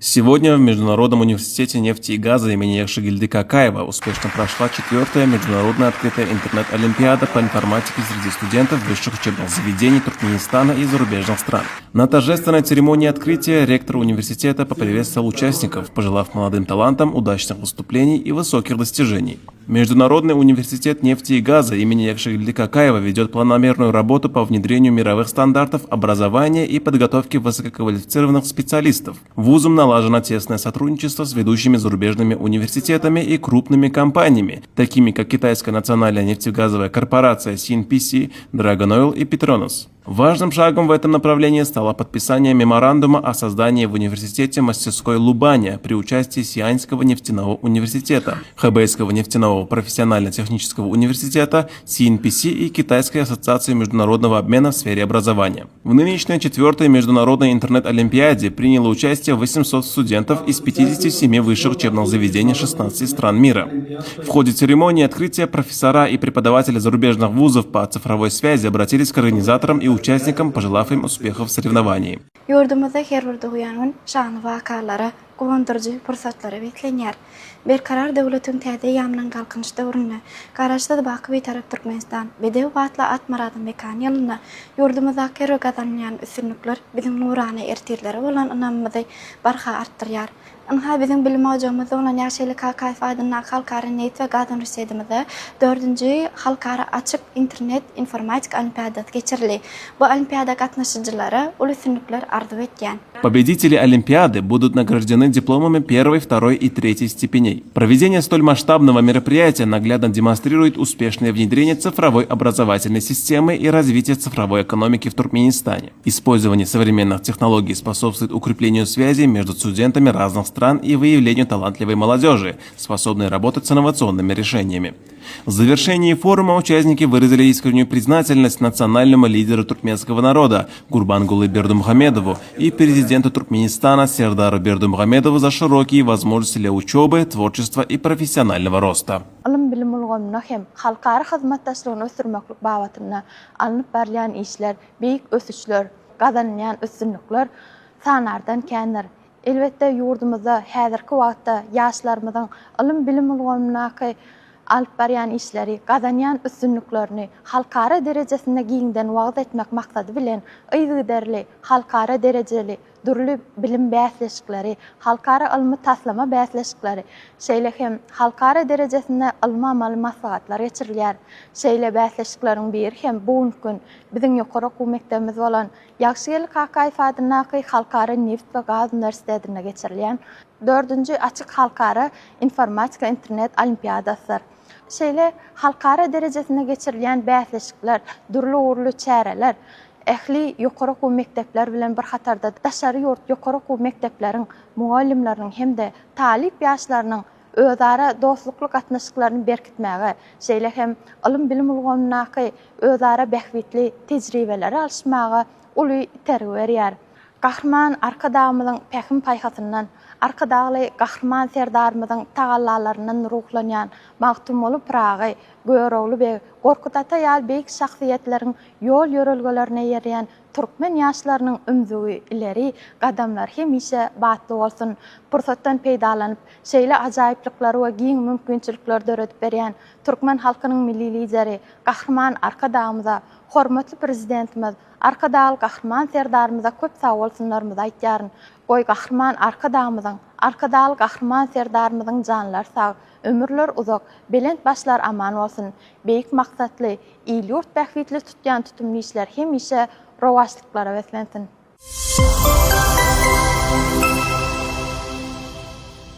Сегодня в Международном университете нефти и газа имени Якши Какаева успешно прошла 4-я международная открытая интернет-олимпиада по информатике среди студентов высших учебных заведений Туркменистана и зарубежных стран. На торжественной церемонии открытия ректор университета поприветствовал участников, пожелав молодым талантам удачных выступлений и высоких достижений. Международный университет нефти и газа имени Якши Какаева ведет планомерную работу по внедрению мировых стандартов образования и подготовки высококвалифицированных специалистов. Вузом налажено тесное сотрудничество с ведущими зарубежными университетами и крупными компаниями, такими как Китайская национальная нефтегазовая корпорация CNPC, Dragon Oil и Petronas. Важным шагом в этом направлении стало подписание меморандума о создании в университете мастерской Лубаня при участии Сианского нефтяного университета, Хэбэйского нефтяного профессионально-технического университета, CNPC и Китайской ассоциации международного обмена в сфере образования. В нынешней 4-й международной интернет-олимпиаде приняло участие 800 студентов из 57 высших учебных заведений 16 стран мира. В ходе церемонии открытия профессора и преподаватели зарубежных вузов по цифровой связи обратились к организаторам и участникам, пожелав им успехов в соревновании. Berkarar döwletiň täze ýamynyň galkynç döwrüne, garaşda da baky tarap Türkmenistan, bedew batla at maradyň mekan ýylyna, ýurdumyzda kere gazanýan üstünlikler biziň nurany ertirlere bolan ynanmyzy barha artdyrýar. Ynha biziň bilim hojamyz olan Ýaşyly Kakay fadyna halkara net we gazan üstedimizde 4-nji halkara açyk internet informatik olimpiadasy geçirildi. Bu olimpiada gatnaşyjylary ul üstünlikler arzu etýän. Победители Олимпиады будут награждены дипломами 1-й, 2-й и 3-й степеней. Проведение столь масштабного мероприятия наглядно демонстрирует успешное внедрение цифровой образовательной системы и развитие цифровой экономики в Туркменистане. Использование современных технологий способствует укреплению связей между студентами разных стран и выявлению талантливой молодежи, способной работать с инновационными решениями. В завершении форума участники выразили искреннюю признательность национальному лидеру туркменского народа Гурбангулы Бердымухамедову и президенту Туркменистана Сердару Бердымухамедову за широкие возможности для учебы, творчества и профессионального роста. Elbette yurdumuzda häzirki wagtda ýaşlarymyzyň ilim bilim ulgamyny alyp barýan işleri, gazanýan üstünliklerini halkara derejesinde giňden wagt etmek maksady bilen ýygyderli, halkara derejeli durly bilim bäsleşikleri, halkara ilmi taslama bäsleşikleri, şeýle hem halkara derejesinde ilmi amaly maslahatlar geçirilýär. Şeýle bäsleşikleriň biri hem bu gün biziň ýokary okuw mektebimiz bolan Ýaşyly Kakay fadyna halkara neft we gaz üniversitetine geçirilýän 4-nji açyk halkara informatika internet olimpiadasy. Şeýle halkara derejesinde geçirilýän bäsleşikler, durly urly çäreler, ähli ýokary okuw mektepler bilen bir hatarda daşary ýurt ýokary okuw mektepleriň muallimleriniň hemde talip ýaşlarynyň özara dostlukly gatnaşyklaryny berkitmäge, şeýle hem ilim bilim ulgamyny özara bähwitli tejribeleri alşmaga uly terbiýe berýär. Gahrman arkadağımyzyň pähim paýhasyndan, arkadagy gahrman serdarymyzyň tagallalaryndan ruhlanýan magtumly pragy, görewli we gorkutata ýal beýik şahsiýetleriň ýol ýörelgelerine ýerýän türkmen ýaşlarynyň ümzügi ileri gadamlar hemişe batly bolsun, pursatdan peýdalanyp şeýle ajaýyplyklary we giň mümkinçilikler döredip berýän türkmen halkynyň milli lideri, gahrman arkadağymyza hormatly prezidentimiz, arkadagy gahrman serdarymyza köp sag bolsunlarymyzy aýtýaryn. Goý gahrman arkadagy gahrman serdarymyzyň janlar sag, ömürler uzak, belent başlar aman bolsun. Beýik maksatly, il ýurt bähwitli tutýan tutumly işler hemişe rowaçlyklara weslensin.